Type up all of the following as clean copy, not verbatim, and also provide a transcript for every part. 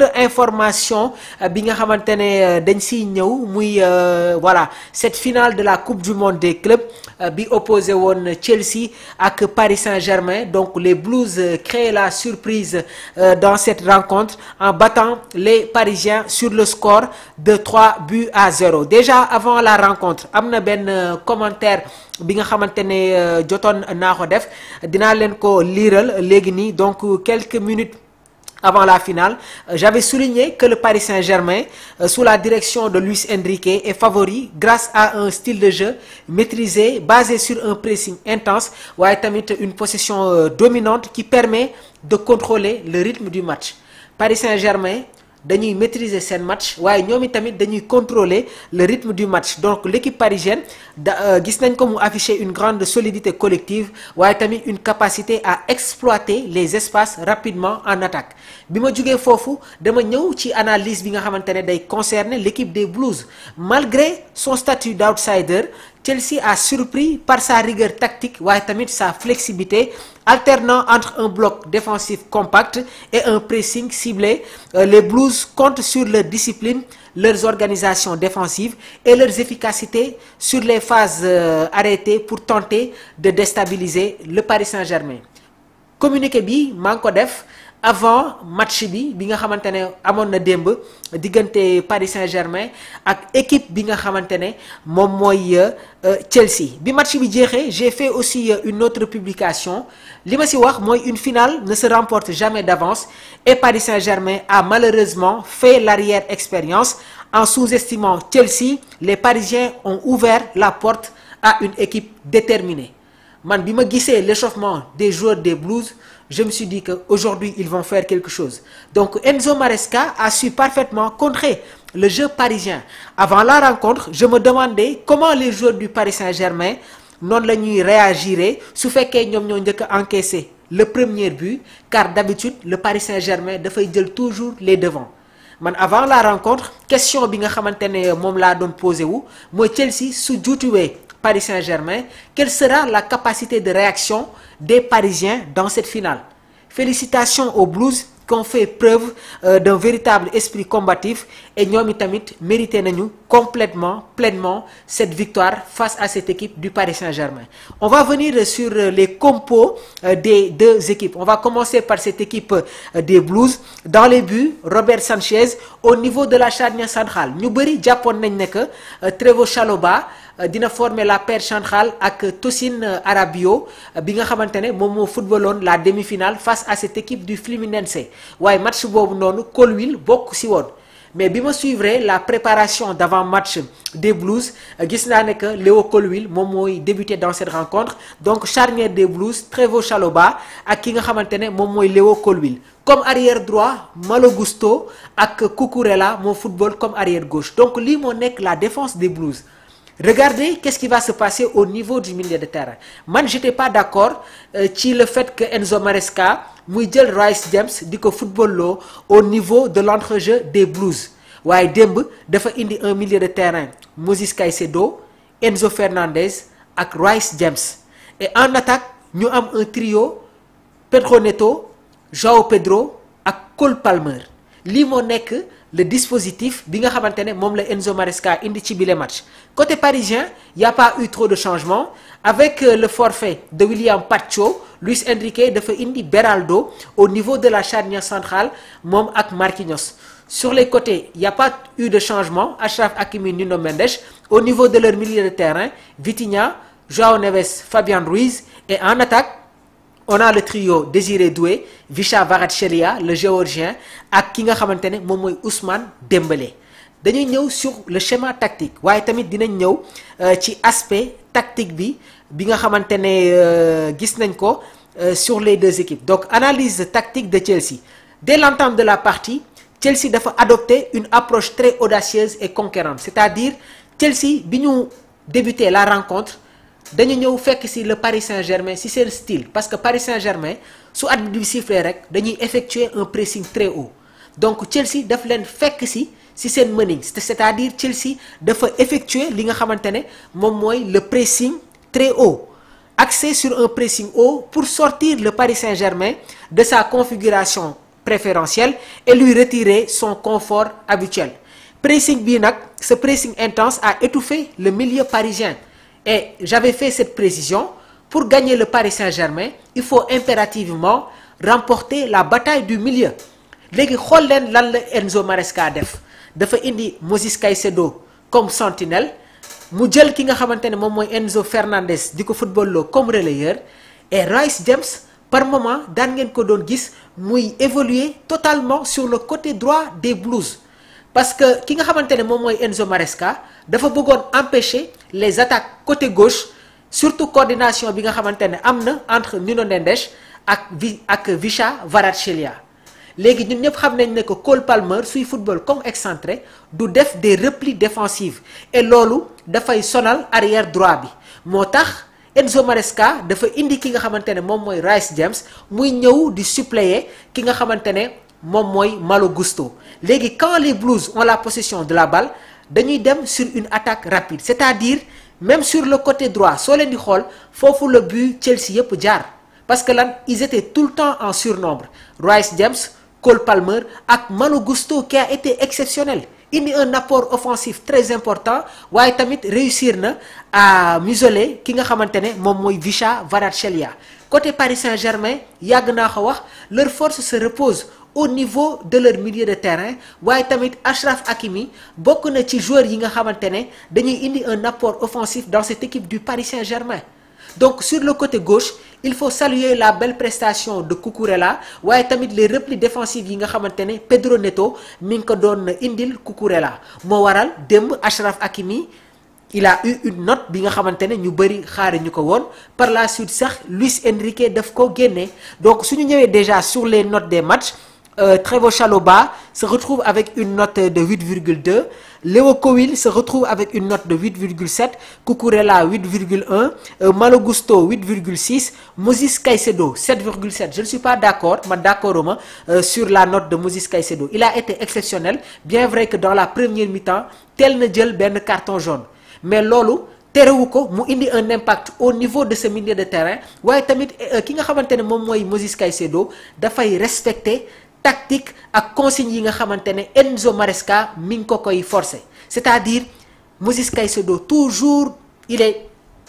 autre information bi nga xamante ne dañ siy ñëw muy voilà cette finale de la Coupe du Monde des clubs bi opposé woon Chelsea ak Paris Saint-Germain. Donc les Blues créent la surprise dans cette rencontre en battant les Parisiens sur le score de 3-0. Déjà avant la rencontre am na benn commentaire bi nga xamante ne jotoon naa ko def dinaa leen ko liiral léegi nii. Donc quelques minutes avant la finale, j'avais souligné que le Paris Saint-Germain, sous la direction de Luis Enrique, est favori grâce à un style de jeu maîtrisé, basé sur un pressing intense, waaye tamit une possession dominante qui permet de contrôler le rythme du match. Paris Saint-Germain dañuy maîtriser seen match waaye ñoom tamit dañuy contrôler le rythme du match. Donc l'équipe parisienne gis nañ ko mu afficher une grande solidité collective waaye tamit une capacité à exploiter les espaces rapidement en attaque. Bi ma jugee foofu dama ñëw ci analyse bi nga xamante ne day concerner l'équipe des Blues. Malgré son statut d'outsider, Chelsea a surpris par sa rigueur tactique waaye tamit sa flexibilité, alternant entre un bloc défensif compact et un pressing ciblé. Les Blues comptent sur leur discipline, leurs organisations défensives et leurs efficacités sur les phases arrêtées pour tenter de déstabiliser le Paris Saint-Germain. Communiqué bi maa ngi ko def avant match bi nga xamante ne amoon na démb diggante Paris Saint-Germain ak équipe bi nga xamante ne moom mooy Chelsea. Bi match bi jeexee j'ai fait aussi une autre publication li ma ci wax mooy une finale ne se remporte jamais d'avance et Paris Saint-Germain a malheureusement fait l'arrière expérience en sous-estimant Chelsea. Les Parisiens ont ouvert la porte à une équipe déterminée. Man bi ma gisee l'échauffement des joueurs des Blues, je me suis dit qu'aujourd'hui ils vont faire quelque chose. Donc Enzo Maresca a su parfaitement contrer le jeu parisien. Avant la rencontre, je me demandais comment les joueurs du Paris Saint-Germain noonu la ñuy réagiraient su fekkee ñoom ñoo njëkk a encaissé le premier but, car d'habitude le Paris Saint-Germain dafay jël toujours les devants. Man avant la rencontre, question bi nga xamante ne moom laa doon posé wu mooy Chelsea su juutiwee Paris Saint-Germain, quelle sera la capacité de réaction des Parisiens dans cette finale? Félicitations aux Blues qui ont fait preuve d'un véritable esprit combatif et ñoom tamit mérité nañu complètement, pleinement cette victoire face à cette équipe du Paris Saint-Germain. On va venir sur les compos des deux équipes. On va commencer par cette équipe des Blues. Dans les buts, Robert Sanchez. Au niveau de la charnière centrale, ñu bëri jàppoon nañ ne que Trevoh Chalobah dina former la paire centrale ak Tosin Abreu bi nga xamante ne moom moo footballoon la demi-finale face à cette équipe du Fluminense. waaye match boobu noonu Colwill bokk ci woon. Mais bi ma suivre la préparation d'avant-match des Blues gis naa ne que Léo Colwill moom mooy débuté dans cette rencontre. Donc charnière des Blues, Trevoh Chalobah ak ki nga xamante ne moom mooy Léo Colwill. Comme arrière droit, Malo Gusto ak Cucurella moo football comme arrière gauche. Donc lii moo nekk la défense des Blues. Regardez qu'est-ce qui va se passer au niveau du milieu de terrain. Man j'étais pas d'accord ci le fait que Enzo Maresca muy jël Reece James di ko football au niveau de l'entrejeu des Blues. waaye démb dafa indi un milieu de terrain Moïse Caicedo, Enzo Fernandez ak Reece James. Et en attaque ñu am un trio Pedro Neto, João Pedro ak Cole Palmer. Lii moo nekk le dispositif bi nga xamante ne moom la Enzo Maresca indi ci bile match. Côté parisien, il n'y a pas eu trop de changements. Avec le forfait de William Pacho, Luis Enrique dafa indi Beraldo au niveau de la charnière centrale moom ak Marquinhos. Sur les côtés, il n'y a pas eu de changement. Achraf Hakimi, Nuno Mendes. Au niveau de leur milieu de terrain, Vitinha, João Neves, Fabian Ruiz. Et en attaque, on a le trio Désiré Doué, Visha Kvaratskhelia, le géorgien, ak ki nga xamante ne moom mooy Ousmane Dembélé. Dañuy ñëw sur le schéma tactique waaye tamit dinañ ñëw ci aspect tactique bi nga xamante ne gis nañ ko sur les deux équipes. Donc analyse tactique de Chelsea. Dès l'entame de la partie, Chelsea dafa adopter une approche très audacieuse et conquérante. C'est-à-dire Chelsea bi ñu débuté la rencontre dañu ñëw fekk ci le Paris Saint-Germain ci seen style, parce que Paris Saint-Germain su arbitre bi sifflé rek dañuy effectuer un pressing très haut. Donc Chelsea daf leen fekk ci seen mëning, c'est-à-dire Chelsea dafa effectuer li nga xamante ne moom mooy le pressing très haut, axé sur un pressing haut pour sortir le Paris Saint-Germain de sa configuration préférentiel et lui retirer son confort habituel. Pressing bii nag, ce pressing intense a étouffé le milieu parisien et j'avais fait cette précision. Pour gagner le Paris Saint-Germain, il faut impérativement remporter la bataille du milieu. Léegi xool leen lan la Enzo Maresca def dafa indi Moses Caicedo comme sentinelle mu jël ki nga xamante ne moom mooy Enzo Fernandez di ko footballoo comme relayeur et Reece James par moment daan ngeen ko doon gis muy évoluer totalement sur le côté droit des Blues. Parce que ki nga xamante ne moom mooy Enzo Maresca dafa bëggoon empêcher les attaques côté gauche. Surtout coordination bi nga xamante ne am na entre Nuno Mendes ak Visca Kvaratskhelia léegi ñun ñëpp xam nañ ne que Cole Palmer suy football comme excentré du def des replis défensifs et loolu dafay sonal arrière droit bi moo tax Enzo Maresca dafa indi ki nga xamante ne moom mooy Reece James muy ñëw di suppléer ki nga xamante ne moom mooy Malo Gusto léegi quand les Blues ont la possession de la balle dañuy dem sur une attaque rapide c'est-à-dire même sur le côté droit soo leen di xool foofu le but Chelsea yëpp jaar parce que lan ils étaient tout le temps en surnombre Reece James Cole Palmer ak Malo Gusto qui a été exceptionnel indi un apport offensif très important waaye tamit réussir na à museler ki nga xamante ne moom mooy Visca Kvaratskhelia côté Paris Saint-Germain yàgg naa ko wax leur force se repose au niveau de leur milieu de terrain waaye tamit Achraf Hakimi bokk na ci joueurs yi nga xamante ne dañuy indi un apport offensif dans cette équipe du Paris Saint-Germain. Donc sur le côté gauche il faut saluer la belle prestation de Cucurella waaye tamit les replis défensifs yi nga xamante ne Pedro Neto mi ngi ko doon indil Cucurella moo waral démb Achraf Hakimi il a eu une note bi nga xamante ne ñu bëri xaari ñu ko woon par la suite sax Luis Enrique daf ko génne donc suñu ñëwee déjà sur les notes des matchs. Trevoh Chalobah se retrouve avec une note de 8,2. Leo Cowil se retrouve avec une note de 8,7. Cucurella 8,1. Malo Gusto 8,6. Moses Caicedo 7,7. Je ne suis pas d'accord, mais d'accord sur la note de Moses Caicedo. Il a été exceptionnel, bien vrai que dans la première mi-temps, tel na jël benn carton jaune. Mais loolu terewu ko mu indi un impact au niveau de ce milieu de terrain waaye tamit ki nga xamante ne moom mooy Moses Caicedo dafay respecter tactique ak consigne yi nga xamante ne Enzo Maresca mi ngi ko koy forcer c'est-à-dire Moses Caicedo toujours il est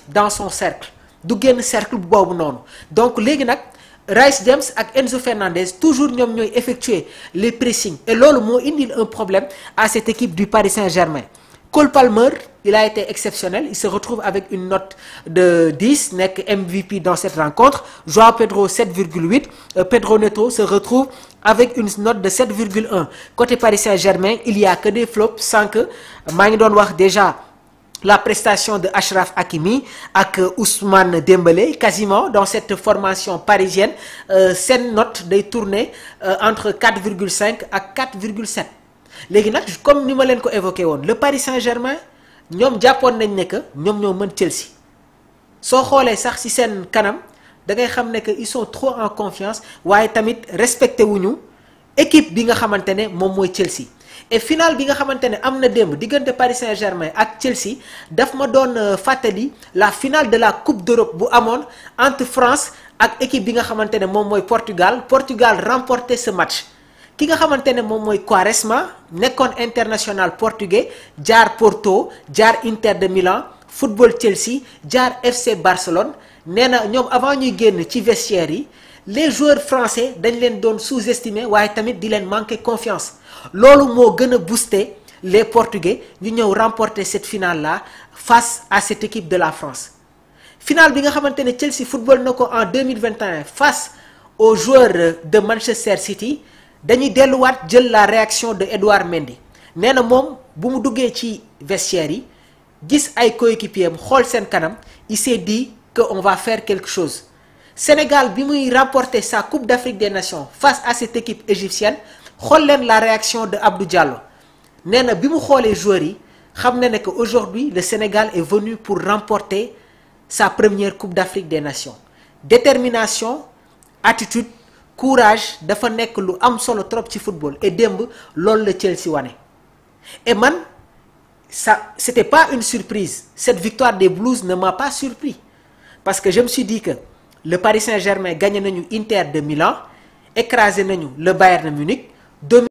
dans son cercle du génn cercle boobu noonu donc léegi nag Reece James ak Enzo Fernandez toujours ñoom ñooy effectuer les pressings et loolu moo indil un problème à cette équipe du Paris Saint-Germain. Cole Palmer il a été exceptionnel il se retrouve avec une note de 10 nekk MVP dans cette rencontre. João Pedro 7,8. Pedro Neto se retrouve avec une note de 7,1. Côté Paris Saint-Germain il y a que des flops sans que maa ngi doon wax déjà la prestation de Achraf Hakimi ak Ousmane Dembélé quasiment dans cette formation parisienne seen note day tourner entre 4,5 ak 4,7. léegi nag comme ni ma leen ko évoqué woon le Paris Saint-Germain ñoom jàppoon nañ ne que ñoom ñoo mën Chelsea soo xoolee sax ci seen kanam da ngay xam ne que ils sont trop en confiance waaye tamit respecté wuñu équipe bi nga xamante ne moom mooy Chelsea. et finale bi nga xamante ne am na démb diggante Paris Saint-Germain ak Chelsea daf ma doon fàttali la finale de la Coupe d'Europe bu amoon entre France ak équipe bi nga xamante ne moom mooy Portugal remporté ce match. ki nga xamante ne moom mooy Quaresma nekkoon international portugais jaar Porto jaar Inter de Milan football Chelsea jaar FC Barcelone nee na ñoom avant ñuy génn ci vestiaire yi les joueurs français dañ leen doon sous-estimer waaye tamit di leen manquer confiance loolu moo gën a booster les portugais ñu ñëw remporter cette finale là face à cette équipe de la France. finale bi nga xamante ne Chelsea football na ko en 2021 face aux joueurs de Manchester City. dañuy delluwaat jël la réaction de Edouard Mendy nee na moom bu mu duggee ci vestiaire yi gis ay coéquipiers am xool seen kanam il s'est dit que on va faire quelque chose. Sénégal bi muy remporter sa Coupe d'Afrique des Nations face à cette équipe égyptienne xool leen la réaction de Abdou Diallo nee na bi mu xoolee joueurs yi xam na ne que aujourd'hui le Sénégal est venu pour remporter sa première Coupe d'Afrique des Nations. Détermination, attitude, courage dafa nekk lu am solo trop ci football et démb loolu la Chelsea wane. et man ça c'était pas une surprise cette victoire des Blues ne m'a pas surpris parce que je me suis dit que le Paris Saint-Germain gagné nañu Inter de Milan écrasé nañu le Bayern Munich.